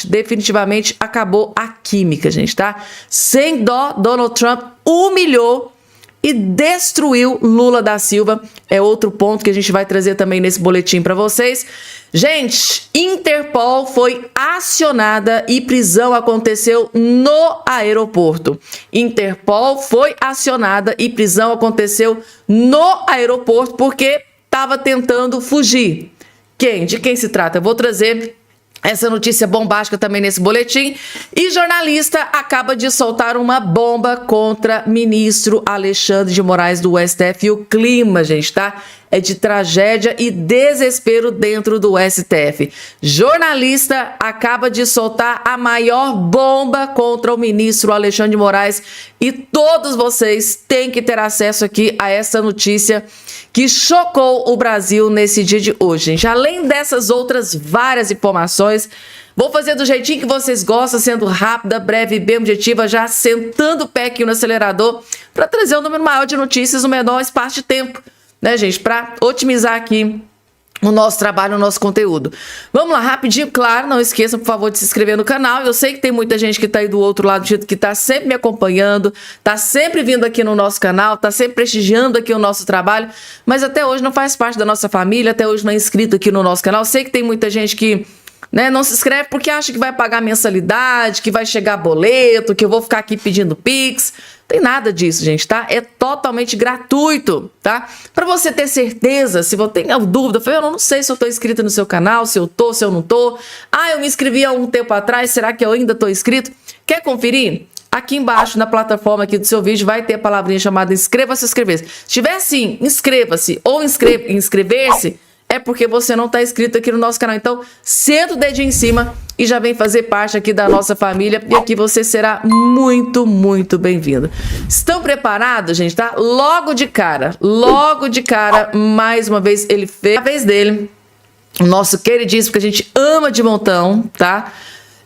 gente. Definitivamente acabou a química, gente, tá? Sem dó, Donald Trump humilhou e destruiu Lula da Silva. É outro ponto que a gente vai trazer também nesse boletim para vocês. Gente, Interpol foi acionada e prisão aconteceu no aeroporto. Interpol foi acionada e prisão aconteceu no aeroporto porque estava tentando fugir. De quem se trata? Eu vou trazer essa notícia bombástica também nesse boletim. E jornalista acaba de soltar uma bomba contra ministro Alexandre de Moraes do STF. E o clima, gente, tá? É de tragédia e desespero dentro do STF. Jornalista acaba de soltar a maior bomba contra o ministro Alexandre de Moraes. E todos vocês têm que ter acesso aqui a essa notícia que chocou o Brasil nesse dia de hoje, gente. Além dessas outras várias informações, vou fazer do jeitinho que vocês gostam, sendo rápida, breve e bem objetiva, já sentando o pé aqui no acelerador, para trazer um número maior de notícias no menor espaço de tempo, né, gente? Para otimizar aqui o nosso trabalho, o nosso conteúdo. Vamos lá, rapidinho, claro, não esqueçam, por favor, de se inscrever no canal. Eu sei que tem muita gente que tá aí do outro lado, que tá sempre me acompanhando, tá sempre vindo aqui no nosso canal, tá sempre prestigiando aqui o nosso trabalho, mas até hoje não faz parte da nossa família, até hoje não é inscrito aqui no nosso canal. Eu sei que tem muita gente que, né, não se inscreve porque acha que vai pagar mensalidade, que vai chegar boleto, que eu vou ficar aqui pedindo Pix. Tem nada disso, gente, tá? É totalmente gratuito, tá? Pra você ter certeza, se você tem dúvida, eu não sei se eu tô inscrita no seu canal, se eu tô, se eu não tô. Ah, eu me inscrevi há um tempo atrás, será que eu ainda tô inscrito? Quer conferir? Aqui embaixo, na plataforma aqui do seu vídeo, vai ter a palavrinha chamada inscreva-se ou inscrever-se. Se tiver assim, inscreva-se ou inscrever-se, é porque você não está inscrito aqui no nosso canal. Então, senta o dedinho em cima e já vem fazer parte aqui da nossa família. E aqui você será muito, muito bem-vindo. Estão preparados, gente? Tá? Logo de cara, mais uma vez, ele fez a vez dele. O nosso queridíssimo, que a gente ama de montão, tá?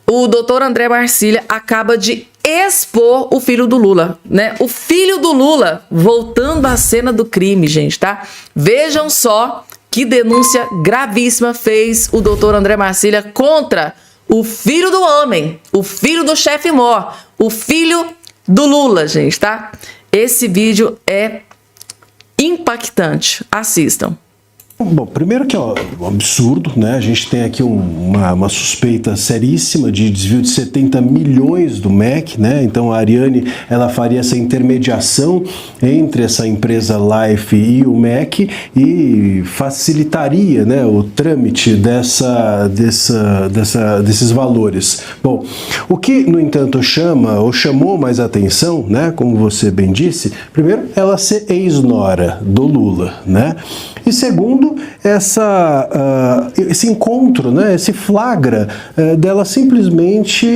O doutor André Marcília acaba de expor o filho do Lula, né? O filho do Lula voltando à cena do crime, gente, tá? Vejam só que denúncia gravíssima fez o doutor André Marcília contra o filho do homem, o filho do chefe Mor, o filho do Lula, gente, tá? Esse vídeo é impactante. Assistam. Bom, primeiro que é um absurdo, né? A gente tem aqui uma suspeita seríssima de desvio de 70 milhões do MEC, né? Então a Ariane, ela faria essa intermediação entre essa empresa Life e o MEC e facilitaria, né, o trâmite desses valores. Bom, o que, no entanto, chamou mais atenção, né, como você bem disse, primeiro, ela ser ex-nora do Lula, né? E segundo, esse encontro, né, esse flagra dela simplesmente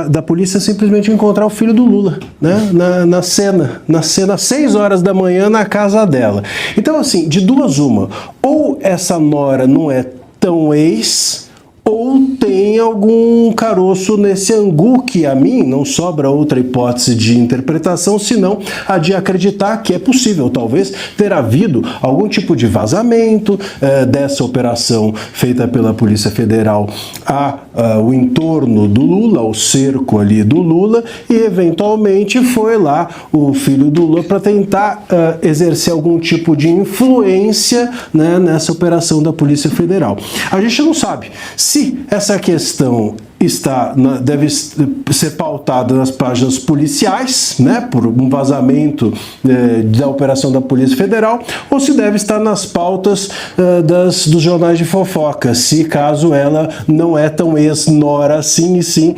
da polícia simplesmente encontrar o filho do Lula, né, na cena, às 6 horas da manhã na casa dela. Então, assim, de duas uma, ou essa nora não é tão ex, ou tem algum caroço nesse angu que a mim não sobra outra hipótese de interpretação senão a de acreditar que é possível, talvez, ter havido algum tipo de vazamento dessa operação feita pela Polícia Federal o entorno do Lula, o cerco ali do Lula, e eventualmente foi lá o filho do Lula para tentar exercer algum tipo de influência, né, nessa operação da Polícia Federal. A gente não sabe se essa questão deve ser pautada nas páginas policiais, né, por um vazamento da operação da Polícia Federal, ou se deve estar nas pautas dos jornais de fofoca, se caso ela não é tão ex-nora assim, e sim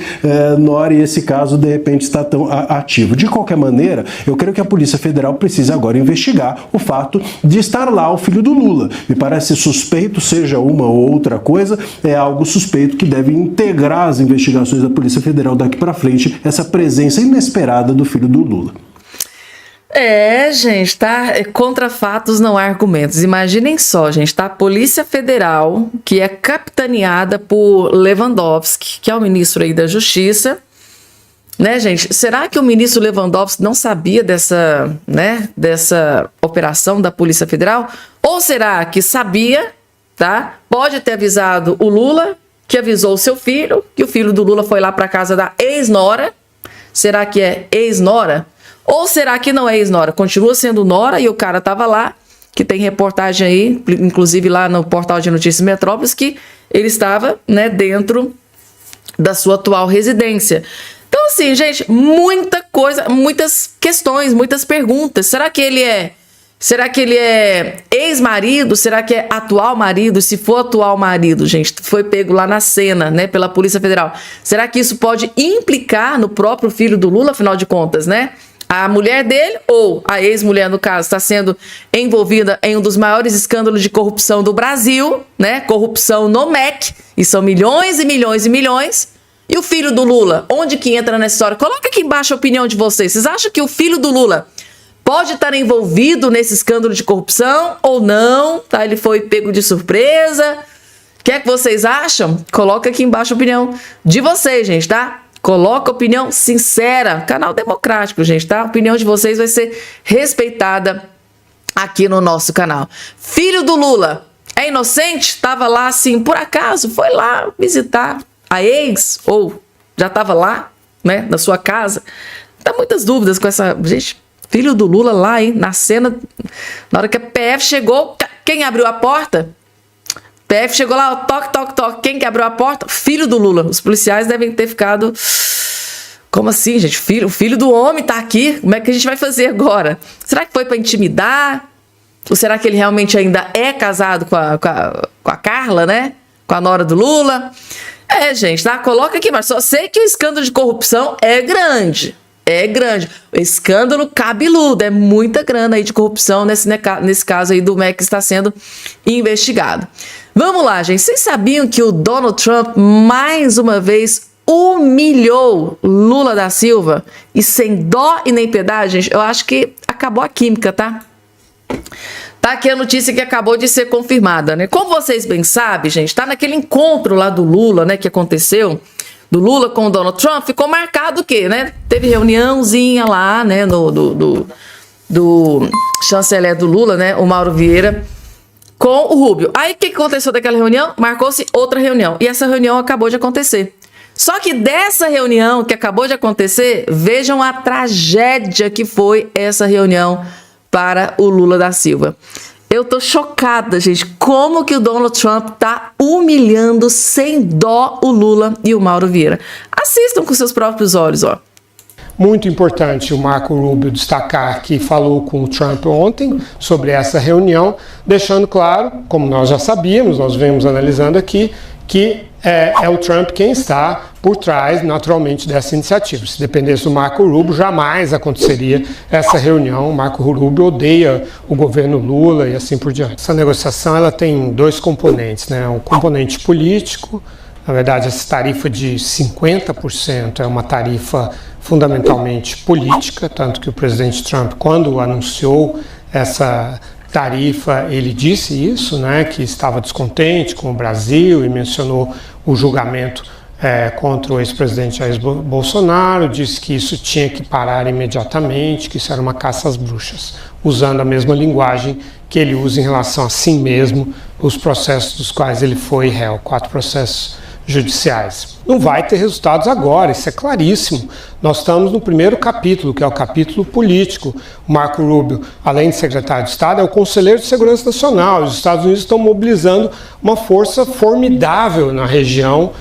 nora, e esse caso de repente está tão ativo. De qualquer maneira, eu creio que a Polícia Federal precisa agora investigar o fato de estar lá o filho do Lula. Me parece suspeito, seja uma ou outra coisa, é algo suspeito que deve integrar as investigações da Polícia Federal daqui para frente, essa presença inesperada do filho do Lula. Gente, tá? Contra fatos não há argumentos. Imaginem só, gente, tá? A Polícia Federal, que é capitaneada por Lewandowski, que é o ministro aí da Justiça, né, gente? Será que o ministro Lewandowski não sabia dessa operação da Polícia Federal? Ou será que sabia, tá? Pode ter avisado o Lula, que avisou o seu filho, que o filho do Lula foi lá para casa da ex-nora. Será que é ex-nora? Ou será que não é ex-nora? Continua sendo nora e o cara estava lá, que tem reportagem aí, inclusive lá no portal de notícias Metrópolis, que ele estava, né, dentro da sua atual residência. Então, assim, gente, muita coisa, muitas questões, muitas perguntas. Será que ele é ex-marido? Será que é atual marido? Se for atual marido, gente, foi pego lá na cena, né, pela Polícia Federal. Será que isso pode implicar no próprio filho do Lula, afinal de contas, né? A mulher dele, ou a ex-mulher, no caso, está sendo envolvida em um dos maiores escândalos de corrupção do Brasil, né? Corrupção no MEC, e são milhões e milhões e milhões. E o filho do Lula, onde que entra nessa história? Coloca aqui embaixo a opinião de vocês. Vocês acham que o filho do Lula pode estar envolvido nesse escândalo de corrupção ou não? Tá? Ele foi pego de surpresa. O que é que vocês acham? Coloca aqui embaixo a opinião de vocês, gente, tá? Coloca opinião sincera. Canal democrático, gente, tá? A opinião de vocês vai ser respeitada aqui no nosso canal. Filho do Lula é inocente? Tava lá assim, por acaso, foi lá visitar a ex, ou já tava lá, né, na sua casa. Tá muitas dúvidas com essa... Gente, filho do Lula lá, hein, na cena, na hora que a PF chegou, quem abriu a porta? PF chegou lá, toque, toque, toque. Quem que abriu a porta? Filho do Lula. Os policiais devem ter ficado... Como assim, gente? O filho do homem tá aqui. Como é que a gente vai fazer agora? Será que foi para intimidar? Ou será que ele realmente ainda é casado com a Carla, né? Com a nora do Lula? É, gente, tá? Coloca aqui, mas só sei que o escândalo de corrupção é grande. É grande. O escândalo cabeludo. É muita grana aí de corrupção nesse caso aí do MEC que está sendo investigado. Vamos lá, gente. Vocês sabiam que o Donald Trump, mais uma vez, humilhou Lula da Silva? E sem dó e nem piedade, gente, eu acho que acabou a química, tá? Tá aqui a notícia que acabou de ser confirmada, né? Como vocês bem sabem, gente, tá naquele encontro lá do Lula, né, que aconteceu, do Lula com o Donald Trump, ficou marcado o quê, né? Teve reuniãozinha lá, né, do chanceler do Lula, né, o Mauro Vieira, com o Rubio. Aí o que aconteceu daquela reunião? Marcou-se outra reunião. E essa reunião acabou de acontecer. Só que dessa reunião que acabou de acontecer, vejam a tragédia que foi essa reunião para o Lula da Silva. Eu tô chocada, gente, como que o Donald Trump tá humilhando sem dó o Lula e o Mauro Vieira. Assistam com seus próprios olhos, ó. Muito importante o Marco Rubio destacar que falou com o Trump ontem sobre essa reunião, deixando claro, como nós já sabíamos, nós vemos analisando aqui, que é o Trump quem está por trás, naturalmente, dessa iniciativa. Se dependesse do Marco Rubio, jamais aconteceria essa reunião. O Marco Rubio odeia o governo Lula e assim por diante. Essa negociação ela tem dois componentes, né? Um componente político, na verdade, essa tarifa de 50% é uma tarifa fundamentalmente política, tanto que o presidente Trump, quando anunciou essa tarifa, ele disse isso, né, que estava descontente com o Brasil e mencionou o julgamento contra o ex-presidente Jair Bolsonaro, disse que isso tinha que parar imediatamente, que isso era uma caça às bruxas, usando a mesma linguagem que ele usa em relação a si mesmo, os processos dos quais ele foi réu, 4 processos judiciais. Não vai ter resultados agora, isso é claríssimo. Nós estamos no primeiro capítulo, que é o capítulo político. O Marco Rubio, além de secretário de Estado, é o conselheiro de Segurança Nacional. Os Estados Unidos estão mobilizando uma força formidável na região,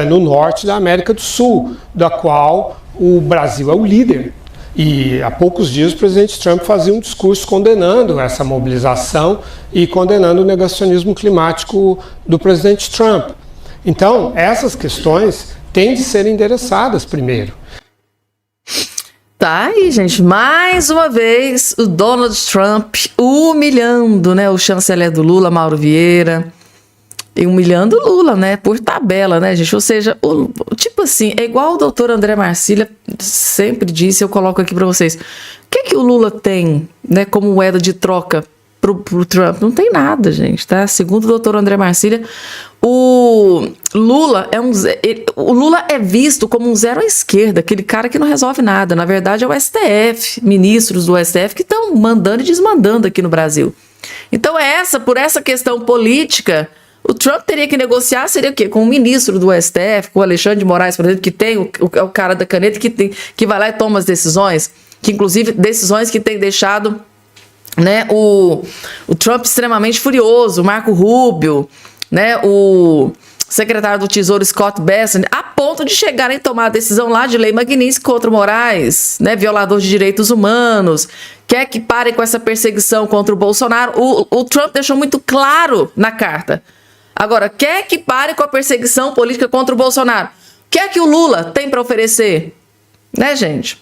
no norte da América do Sul, da qual o Brasil é o líder. E há poucos dias o presidente Trump fazia um discurso condenando essa mobilização e condenando o negacionismo climático do presidente Trump. Então, essas questões têm de ser endereçadas primeiro. Tá aí, gente, mais uma vez o Donald Trump humilhando, né, o chanceler do Lula, Mauro Vieira, e humilhando o Lula, né, por tabela, né, gente, ou seja, tipo assim, é igual o doutor André Marcília sempre disse, eu coloco aqui para vocês, o que o Lula tem, né, como moeda de troca pro Trump? Não tem nada, gente, tá? Segundo o doutor André Marcília, o Lula é visto como um zero à esquerda, aquele cara que não resolve nada. Na verdade é o STF, ministros do STF que estão mandando e desmandando aqui no Brasil. Então por essa questão política, O Trump teria que negociar, seria o quê? Com o ministro do STF, com o Alexandre de Moraes, por exemplo, que tem o cara da caneta, que vai lá e toma as decisões, que inclusive decisões que tem deixado, né, o Trump extremamente furioso, o Marco Rubio, né, o secretário do Tesouro Scott Bessent, a ponto de chegarem a tomar a decisão lá de lei Magnitsky contra o Moraes, né, violador de direitos humanos, quer que parem com essa perseguição contra o Bolsonaro. O Trump deixou muito claro na carta. Agora, quer que pare com a perseguição política contra o Bolsonaro? O que é que o Lula tem para oferecer? Né, gente?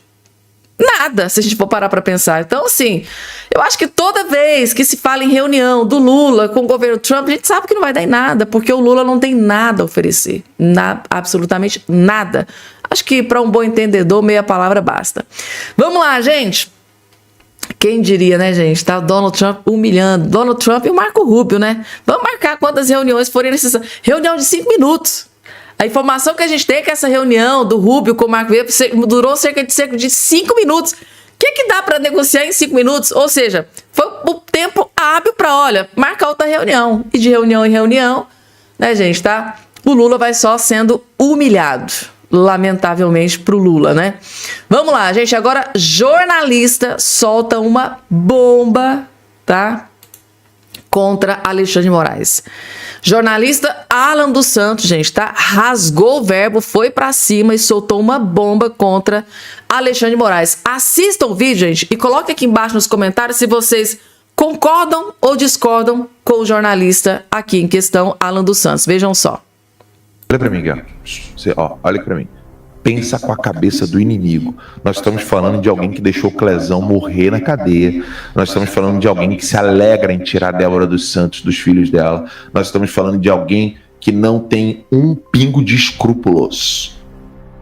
Nada, se a gente for parar para pensar. Então, assim, eu acho que toda vez que se fala em reunião do Lula com o governo Trump, a gente sabe que não vai dar em nada, porque o Lula não tem nada a oferecer. Absolutamente nada. Acho que para um bom entendedor, meia palavra basta. Vamos lá, gente. Quem diria, né, gente? Tá o Donald Trump humilhando. Donald Trump e o Marco Rubio, né? Vamos marcar quantas reuniões forem necessárias. Reunião de 5 minutos. A informação que a gente tem é que essa reunião do Rubio com o Marco Rubio durou cerca de 5 minutos. O que dá para negociar em 5 minutos? Ou seja, foi o tempo hábil para, olha, marcar outra reunião. E de reunião em reunião, né, gente, tá? O Lula vai só sendo humilhado, lamentavelmente, pro Lula, né? Vamos lá, gente. Agora, jornalista solta uma bomba, tá? Contra Alexandre de Moraes. Jornalista Alan dos Santos, gente, tá? Rasgou o verbo, foi pra cima e soltou uma bomba contra Alexandre de Moraes. Assistam o vídeo, gente, e coloquem aqui embaixo nos comentários se vocês concordam ou discordam com o jornalista aqui em questão, Alan dos Santos. Vejam só. Olha pra mim, Guilherme. Olha pra mim. Pensa com a cabeça do inimigo. Nós estamos falando de alguém que deixou Clezão morrer na cadeia. Nós estamos falando de alguém que se alegra em tirar a Débora dos Santos dos filhos dela. Nós estamos falando de alguém que não tem um pingo de escrúpulos.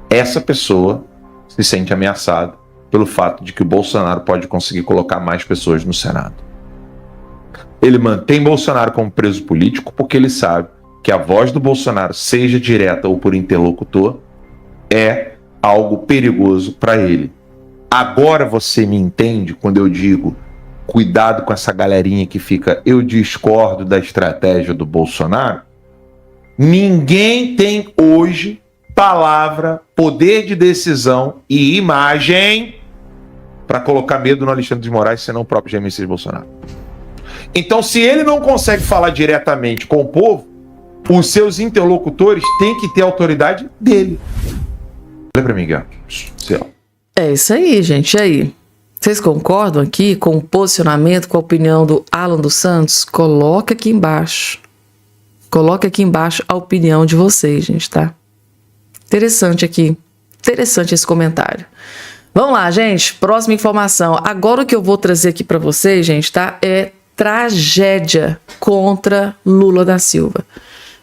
Essa pessoa se sente ameaçada pelo fato de que o Bolsonaro pode conseguir colocar mais pessoas no Senado. Ele mantém Bolsonaro como preso político porque ele sabe que a voz do Bolsonaro, seja direta ou por interlocutor, é algo perigoso para ele. Agora você me entende quando eu digo cuidado com essa galerinha que fica eu discordo da estratégia do Bolsonaro? Ninguém tem hoje palavra, poder de decisão e imagem para colocar medo no Alexandre de Moraes, senão o próprio Jair Messias Bolsonaro. Então, se ele não consegue falar diretamente com o povo, os seus interlocutores têm que ter a autoridade dele. Olha pra mim, Gato. É isso aí, gente. E aí? Vocês concordam aqui com o posicionamento, com a opinião do Alan dos Santos? Coloca aqui embaixo. Coloca aqui embaixo a opinião de vocês, gente, tá? Interessante aqui. Interessante esse comentário. Vamos lá, gente. Próxima informação. Agora o que eu vou trazer aqui pra vocês, gente, tá? É tragédia contra Lula da Silva.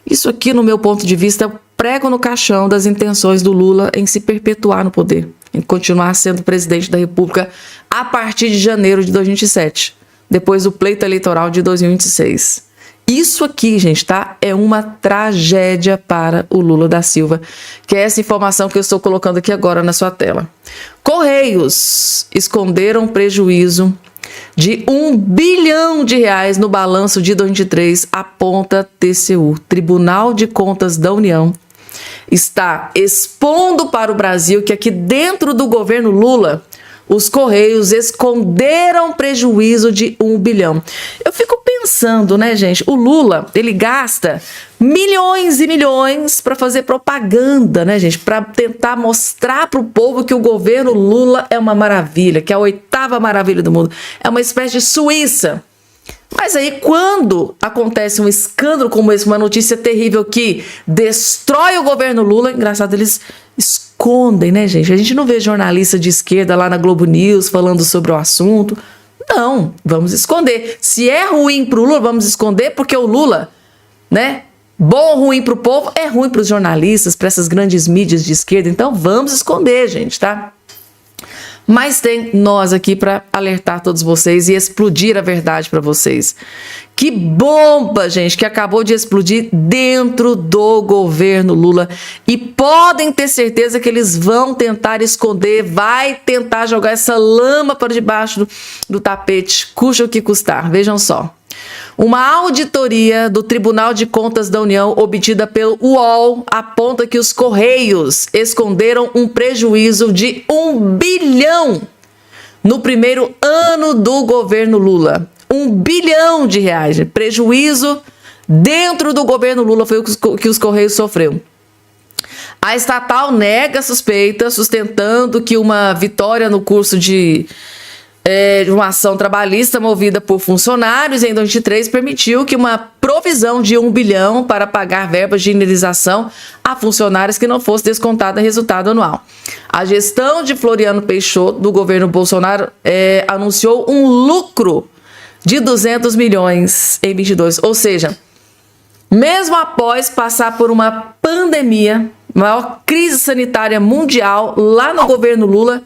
Isso aqui, no meu ponto de vista, é o prego no caixão das intenções do Lula em se perpetuar no poder, em continuar sendo presidente da República a partir de janeiro de 2027, depois do pleito eleitoral de 2026. Isso aqui, gente, tá? É uma tragédia para o Lula da Silva, que é essa informação que eu estou colocando aqui agora na sua tela. Correios esconderam prejuízo de R$1 bilhão no balanço de 2023, aponta TCU. Tribunal de Contas da União está expondo para o Brasil que aqui dentro do governo Lula, os Correios esconderam prejuízo de R$1 bilhão. Eu fico pensando, né, gente? O Lula, ele gasta milhões e milhões para fazer propaganda, né, gente? Para tentar mostrar para o povo que o governo Lula é uma maravilha, que é a 8ª maravilha do mundo. É uma espécie de Suíça. Mas aí, quando acontece um escândalo como esse, uma notícia terrível que destrói o governo Lula, engraçado, eles escondem, né, gente? A gente não vê jornalista de esquerda lá na Globo News falando sobre o assunto. Não, vamos esconder. Se é ruim pro Lula, vamos esconder, porque o Lula, né, bom ou ruim pro povo, é ruim pros jornalistas, para essas grandes mídias de esquerda. Então, vamos esconder, gente, tá? Mas tem nós aqui para alertar todos vocês e explodir a verdade para vocês. Que bomba, gente, que acabou de explodir dentro do governo Lula. E podem ter certeza que eles vão tentar esconder, vai tentar jogar essa lama para debaixo do tapete, custa o que custar. Vejam só. Uma auditoria do Tribunal de Contas da União, obtida pelo UOL, aponta que os Correios esconderam um prejuízo de 1 bilhão no primeiro ano do governo Lula. 1 bilhão de reais de prejuízo dentro do governo Lula foi o que os Correios sofreu. A estatal nega a suspeita, sustentando que uma vitória no curso de uma ação trabalhista movida por funcionários em 2023 permitiu que uma provisão de 1 bilhão para pagar verbas de indenização a funcionários que não fosse descontada resultado anual. A gestão de Floriano Peixoto, do governo Bolsonaro, anunciou um lucro de 200 milhões em 22, ou seja, mesmo após passar por uma pandemia, maior crise sanitária mundial, lá no governo Lula,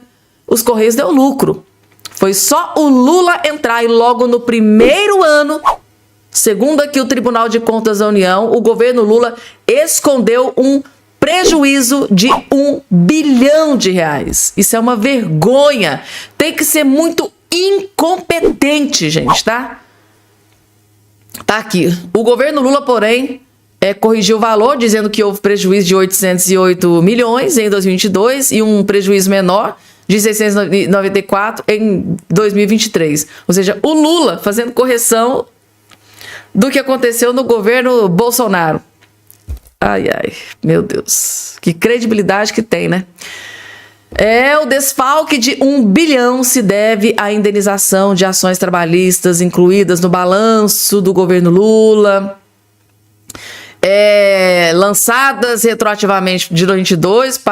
os Correios deu lucro. Foi só o Lula entrar e logo no primeiro ano, segundo aqui o Tribunal de Contas da União, o governo Lula escondeu um prejuízo de 1 bilhão de reais. Isso é uma vergonha. Tem que ser muito incompetente, gente, tá? Tá aqui. O governo Lula, porém, corrigiu o valor, dizendo que houve prejuízo de 808 milhões em 2022 e um prejuízo menor de 694 em 2023. Ou seja, o Lula fazendo correção do que aconteceu no governo Bolsonaro. Ai, ai, meu Deus. Que credibilidade que tem, né? O desfalque de 1 bilhão se deve à indenização de ações trabalhistas incluídas no balanço do governo Lula, lançadas retroativamente de 2022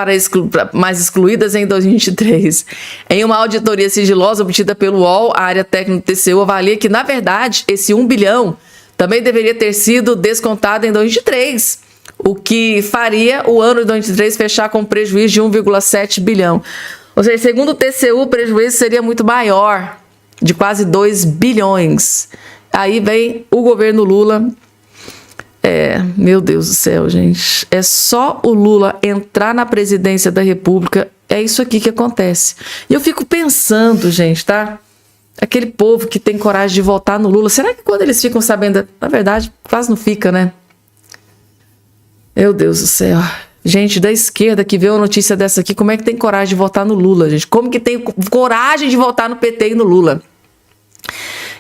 mais excluídas em 2023. Em uma auditoria sigilosa obtida pelo UOL, a área técnica do TCU avalia que, na verdade, esse 1 bilhão também deveria ter sido descontado em 2023, o que faria o ano de 2023 fechar com prejuízo de 1,7 bilhão. Ou seja, segundo o TCU, o prejuízo seria muito maior, de quase 2 bilhões. Aí vem o governo Lula. Meu Deus do céu, gente. É só o Lula entrar na presidência da República, é isso aqui que acontece. E eu fico pensando, gente, tá? Aquele povo que tem coragem de votar no Lula, será que quando eles ficam sabendo... Na verdade, quase não fica, né? Meu Deus do céu. Gente da esquerda que vê uma notícia dessa aqui, como é que tem coragem de votar no Lula, gente? Como que tem coragem de votar no PT e no Lula?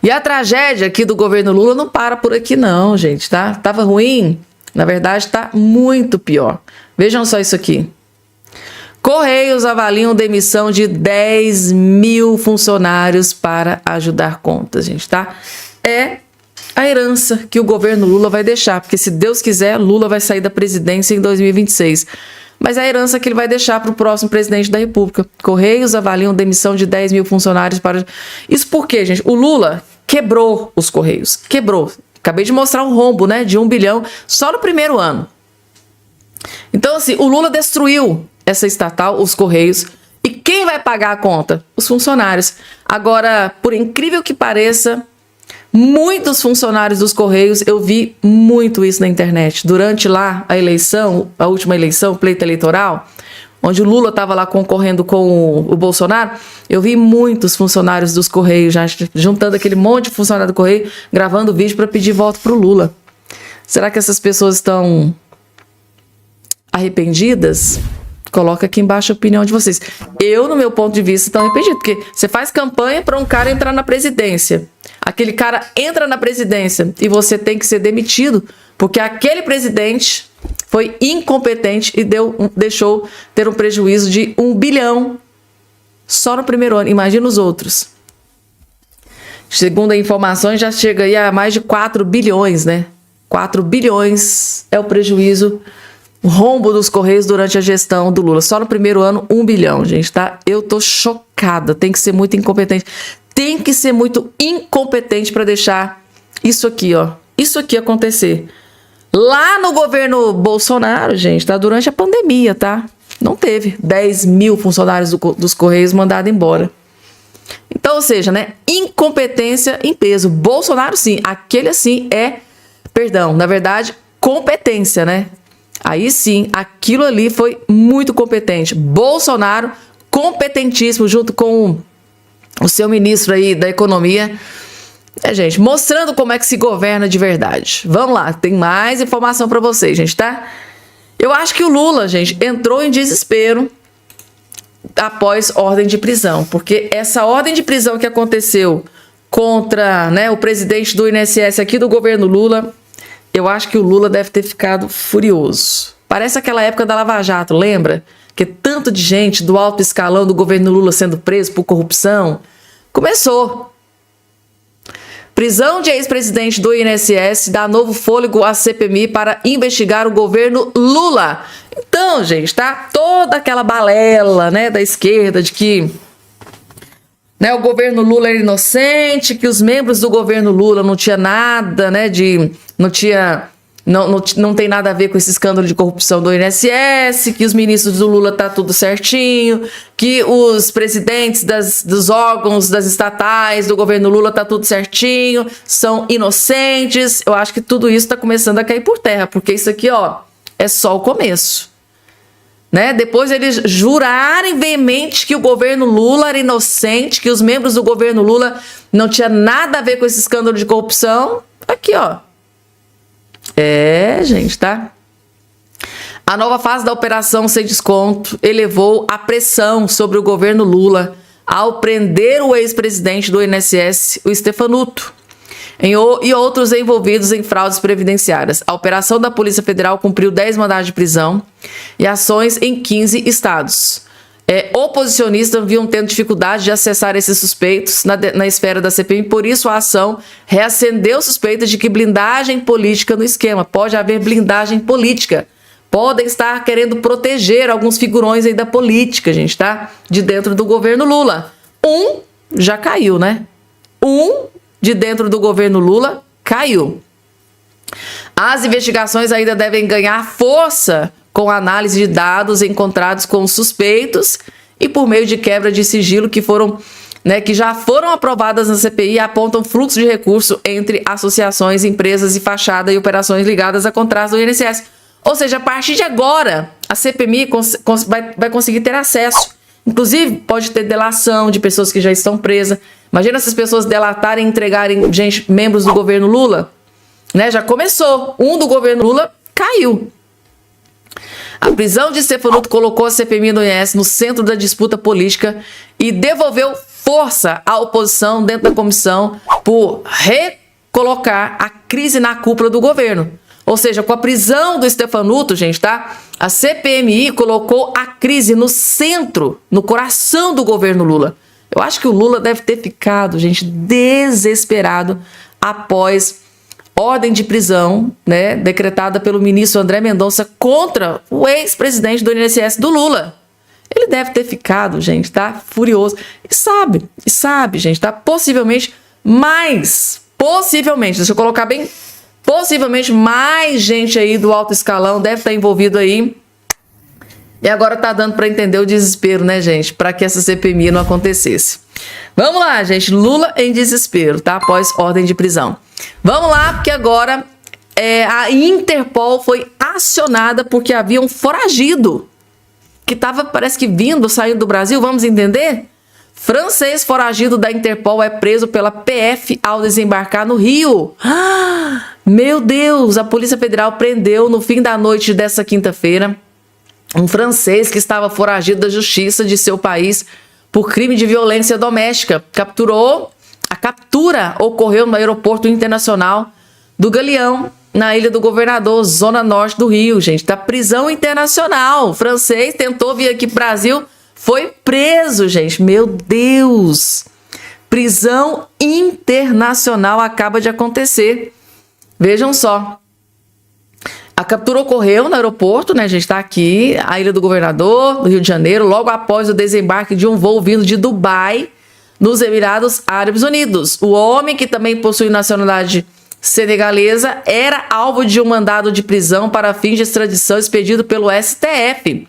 E a tragédia aqui do governo Lula não para por aqui não, gente, tá? Tava ruim? Na verdade, tá muito pior. Vejam só isso aqui. Correios avaliam demissão de 10 mil funcionários para ajudar contas, gente, tá? É a herança que o governo Lula vai deixar, porque se Deus quiser, Lula vai sair da presidência em 2026. Mas é a herança que ele vai deixar para o próximo presidente da República. Correios avaliam demissão de 10 mil funcionários para... Isso por quê, gente? O Lula quebrou os Correios. Quebrou. Acabei de mostrar um rombo, né? De 1 bilhão só no primeiro ano. Então, assim, o Lula destruiu essa estatal, os Correios. E quem vai pagar a conta? Os funcionários. Agora, por incrível que pareça, muitos funcionários dos Correios, eu vi muito isso na internet. Durante lá a eleição, a última eleição, o pleito eleitoral, onde o Lula estava lá concorrendo com o Bolsonaro, eu vi muitos funcionários dos Correios, já juntando aquele monte de funcionário do Correio, gravando vídeo para pedir voto para o Lula. Será que essas pessoas estão arrependidas? Coloca aqui embaixo a opinião de vocês. Eu, no meu ponto de vista, estou arrependido, porque você faz campanha para um cara entrar na presidência. Aquele cara entra na presidência e você tem que ser demitido, porque aquele presidente foi incompetente e deixou ter um prejuízo de 1 bilhão só no primeiro ano. Imagina os outros. Segundo as informações, já chega aí a mais de 4 bilhões, né? 4 bilhões é o prejuízo, o rombo dos Correios durante a gestão do Lula. Só no primeiro ano, 1 bilhão, gente, tá? Eu tô chocada. Tem que ser muito incompetente. Tem que ser muito incompetente para deixar isso aqui, ó. Isso aqui acontecer. Lá no governo Bolsonaro, gente, tá? Durante a pandemia, tá? Não teve 10 mil funcionários dos Correios mandados embora. Então, ou seja, né? Incompetência em peso. Bolsonaro, sim. Aquele, assim, na verdade, competência, né? Aí, sim, aquilo ali foi muito competente. Bolsonaro, competentíssimo, junto com o seu ministro aí da Economia, Gente, mostrando como é que se governa de verdade. Vamos lá, tem mais informação para vocês, gente, tá? Eu acho que o Lula, gente, entrou em desespero após ordem de prisão, porque essa ordem de prisão que aconteceu contra, né, o presidente do INSS aqui do governo Lula, eu acho que o Lula deve ter ficado furioso. Parece aquela época da Lava Jato, lembra? Que tanto de gente do alto escalão do governo Lula sendo preso por corrupção. Começou. Prisão de ex-presidente do INSS dá novo fôlego à CPMI para investigar o governo Lula. Então, gente, tá toda aquela balela, né, da esquerda de que, né, o governo Lula era inocente, que os membros do governo Lula não tinha nada, né, não tem nada a ver com esse escândalo de corrupção do INSS, que os ministros do Lula tá tudo certinho, que os presidentes dos órgãos, das estatais do governo Lula tá tudo certinho, são inocentes. Eu acho que tudo isso tá começando a cair por terra, porque isso aqui, ó, é só o começo. Né? Depois eles jurarem veemente que o governo Lula era inocente, que os membros do governo Lula não tinha nada a ver com esse escândalo de corrupção. Aqui, ó. Gente, tá? A nova fase da operação sem desconto elevou a pressão sobre o governo Lula ao prender o ex-presidente do INSS, o Stefanuto, e outros envolvidos em fraudes previdenciárias. A operação da Polícia Federal cumpriu 10 mandados de prisão e ações em 15 estados. Oposicionistas vinham tendo dificuldade de acessar esses suspeitos na esfera da CPI, por isso a ação reacendeu suspeitas de que blindagem política no esquema. Pode haver blindagem política. Podem estar querendo proteger alguns figurões aí da política, gente, tá? De dentro do governo Lula. Já caiu, né? De dentro do governo Lula caiu. As investigações ainda devem ganhar força com análise de dados encontrados com os suspeitos e por meio de quebra de sigilo que já foram aprovadas na CPI, apontam fluxo de recurso entre associações, empresas e fachada e operações ligadas a contratos do INSS. Ou seja, a partir de agora, a CPMI vai conseguir ter acesso. Inclusive, pode ter delação de pessoas que já estão presas. Imagina essas pessoas delatarem e entregarem membros do governo Lula. Né? Já começou. Do governo Lula caiu. A prisão de Stefanuto colocou a CPMI do INSS no centro da disputa política e devolveu força à oposição dentro da comissão por recolocar a crise na cúpula do governo. Ou seja, com a prisão do Stefanuto, gente, tá? A CPMI colocou a crise no centro, no coração do governo Lula. Eu acho que o Lula deve ter ficado, gente, desesperado após ordem de prisão, né, decretada pelo ministro André Mendonça contra o ex-presidente do INSS do Lula. Ele deve ter ficado, gente, tá? Furioso. E sabe, gente, tá? Possivelmente, deixa eu colocar bem, possivelmente mais gente aí do alto escalão deve estar envolvido aí. E agora tá dando para entender o desespero, né, gente? Para que essa CPMI não acontecesse. Vamos lá, gente. Lula em desespero, tá? Após ordem de prisão. Vamos lá, porque agora a Interpol foi acionada porque havia um foragido que estava, parece que saindo do Brasil. Vamos entender? Francês foragido da Interpol é preso pela PF ao desembarcar no Rio. Meu Deus! A Polícia Federal prendeu no fim da noite dessa quinta-feira um francês que estava foragido da justiça de seu país por crime de violência doméstica. A captura ocorreu no aeroporto internacional do Galeão, na Ilha do Governador, zona norte do Rio, gente. Tá prisão internacional. O francês tentou vir aqui pro Brasil, foi preso, gente. Meu Deus! Prisão internacional acaba de acontecer. Vejam só. A captura ocorreu no aeroporto, né? A gente tá aqui, a Ilha do Governador, do Rio de Janeiro, logo após o desembarque de um voo vindo de Dubai, nos Emirados Árabes Unidos. O homem, que também possui nacionalidade senegalesa, era alvo de um mandado de prisão para fins de extradição expedido pelo STF.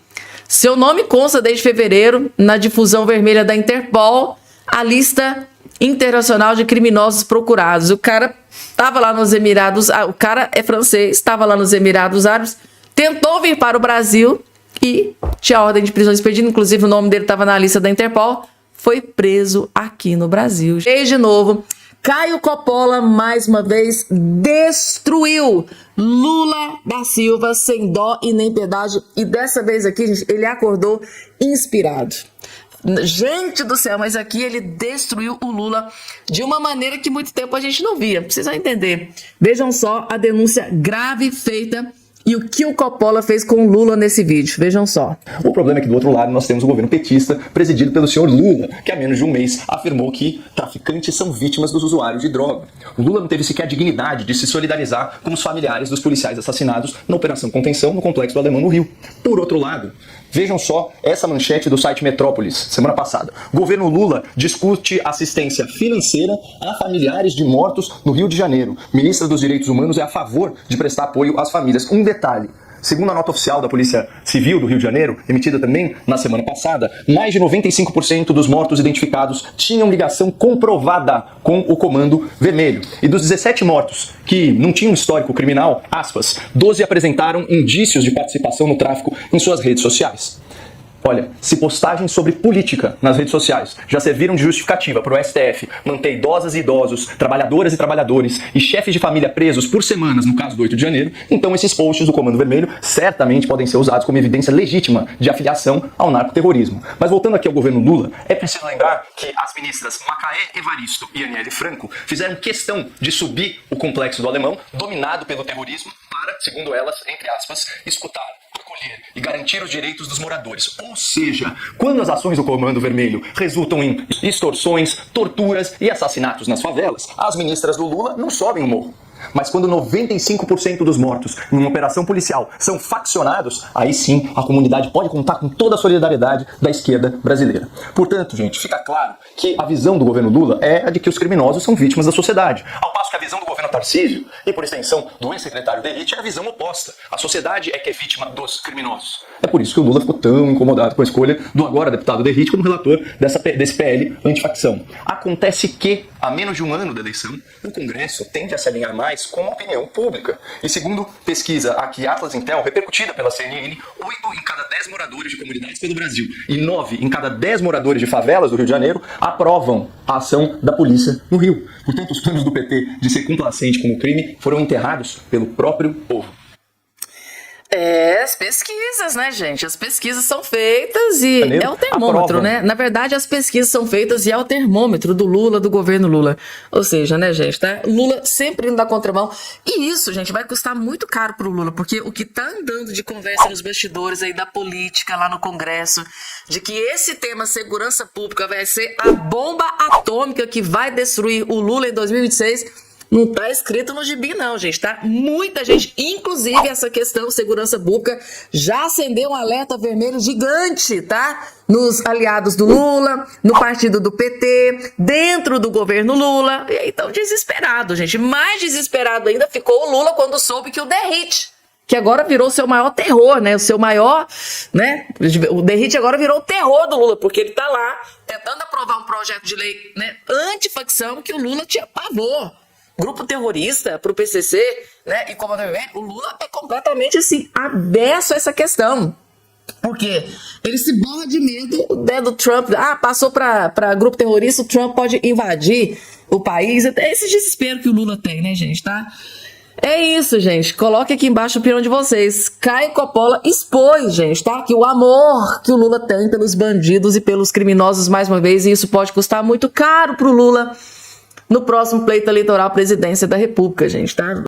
Seu nome consta desde fevereiro na difusão vermelha da Interpol, a lista internacional de criminosos procurados. O cara estava lá nos Emirados, o cara é francês, estava lá nos Emirados Árabes, tentou vir para o Brasil e tinha ordem de prisão expedida, inclusive o nome dele estava na lista da Interpol, foi preso aqui no Brasil. E de novo, Caio Coppola, mais uma vez, destruiu Lula da Silva sem dó e nem piedade. E dessa vez aqui, gente, ele acordou inspirado. Gente do céu, mas aqui ele destruiu o Lula de uma maneira que muito tempo a gente não via. Precisa entender. Vejam só a denúncia grave feita e o que o Coppola fez com o Lula nesse vídeo. Vejam só. O problema é que do outro lado nós temos um governo petista presidido pelo senhor Lula, que há menos de um mês afirmou que traficantes são vítimas dos usuários de droga. O Lula não teve sequer a dignidade de se solidarizar com os familiares dos policiais assassinados na Operação Contenção no Complexo do Alemão, no Rio. Por outro lado, vejam só essa manchete do site Metrópolis, semana passada. Governo Lula discute assistência financeira a familiares de mortos no Rio de Janeiro. Ministra dos Direitos Humanos é a favor de prestar apoio às famílias. Um detalhe. Segundo a nota oficial da Polícia Civil do Rio de Janeiro, emitida também na semana passada, mais de 95% dos mortos identificados tinham ligação comprovada com o Comando Vermelho. E dos 17 mortos que não tinham histórico criminal, aspas, 12 apresentaram indícios de participação no tráfico em suas redes sociais. Olha, se postagens sobre política nas redes sociais já serviram de justificativa para o STF manter idosas e idosos, trabalhadoras e trabalhadores e chefes de família presos por semanas no caso do 8 de janeiro, então esses posts do Comando Vermelho certamente podem ser usados como evidência legítima de afiliação ao narcoterrorismo. Mas voltando aqui ao governo Lula, é preciso lembrar que as ministras Macaé Evaristo e Aniele Franco fizeram questão de subir o complexo do Alemão, dominado pelo terrorismo, para, segundo elas, entre aspas, escutar, acolher e garantir os direitos dos moradores. Ou seja, quando as ações do Comando Vermelho resultam em extorsões, torturas e assassinatos nas favelas, as ministras do Lula não sobem o morro. Mas quando 95% dos mortos em uma operação policial são faccionados, aí sim a comunidade pode contar com toda a solidariedade da esquerda brasileira. Portanto, gente, fica claro que a visão do governo Lula é a de que os criminosos são vítimas da sociedade. Ao passo que a visão do governo Tarcísio, e por extensão do ex-secretário da elite, é a visão oposta. A sociedade é que é vítima dos criminosos. É por isso que o Lula ficou tão incomodado com a escolha do agora deputado Derrite como relator desse PL antifacção. Acontece que, há menos de um ano da eleição, o Congresso tende a se alinhar mais com a opinião pública. E segundo pesquisa aqui Atlas Intel, repercutida pela CNN, 8 em cada 10 moradores de comunidades pelo Brasil e 9 em cada 10 moradores de favelas do Rio de Janeiro aprovam a ação da polícia no Rio. Portanto, os planos do PT de ser complacente com o crime foram enterrados pelo próprio povo. As pesquisas, né, gente? As pesquisas são feitas e é o termômetro, né? Na verdade, as pesquisas são feitas e é o termômetro do Lula, do governo Lula. Ou seja, né, gente, tá? Lula sempre indo da contramão. E isso, gente, vai custar muito caro pro Lula, porque o que tá andando de conversa nos bastidores aí da política lá no Congresso, de que esse tema segurança pública vai ser a bomba atômica que vai destruir o Lula em 2026... Não tá escrito no gibi não, gente, tá? Muita gente, inclusive essa questão de segurança pública, já acendeu um alerta vermelho gigante, tá? Nos aliados do Lula, no partido do PT, dentro do governo Lula. E aí tão desesperado, gente. Mais desesperado ainda ficou o Lula quando soube que o Derrite, que agora virou o seu maior terror, né? O seu maior, né? O Derrite agora virou o terror do Lula, porque ele tá lá tentando aprovar um projeto de lei, né, antifacção que o Lula tinha pavor. Grupo terrorista pro PCC, né, e como o Lula é completamente assim, aberto a essa questão. Por quê? Ele se borra de medo, né, do Trump. Passou para grupo terrorista, o Trump pode invadir o país. É esse desespero que o Lula tem, né, gente, tá? É isso, gente. Coloque aqui embaixo a opinião de vocês. Caio Coppola expôs, gente, tá? Que o amor que o Lula tem pelos bandidos e pelos criminosos, mais uma vez, e isso pode custar muito caro pro Lula no próximo pleito eleitoral à presidência da República, gente, tá?